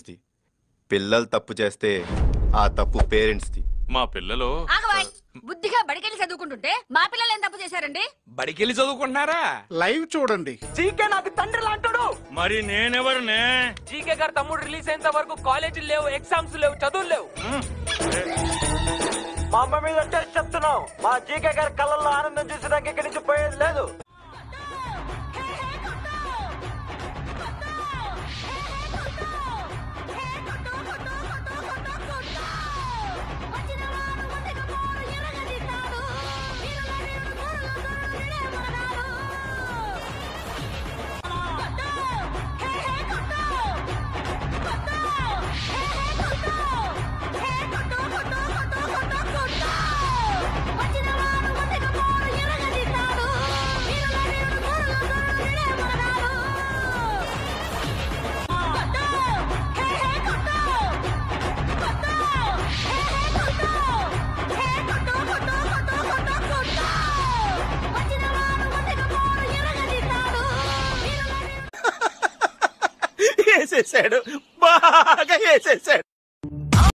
పేరెంట్స్ది. పిల్లలు తప్పు చేస్తే ఆ తప్పు పేరెంట్స్ది. మా పిల్లలు ఆగవాయ్ బుద్ధిగా బడికెళ్ళి చదువుకుంటుంటే మా పిల్లలు ఏం తప్పు చేశారండి? బడికెళ్ళి చదువుకుంటున్నారా? లైవ్ చూడండి. జీకే నాకు తండ్రి లాంటాడు. మరి నేనెవరునే? జీకే గారు తమ్ముడు రిలీజ్ అయ్యేంత వరకు కాలేజీలు లేవు, ఎగ్జామ్స్ లేవు, చదువులు లేవు. మా అమ్మ మీద టెస్ట్ చెప్తున్నాం. మా జీకే గారి కళ్ళల్లో ఆనందం చూసినాక ఇక్కడి నుంచి పోయేది లేదు. వేసేసాడు, బాగా వేసేసాడు.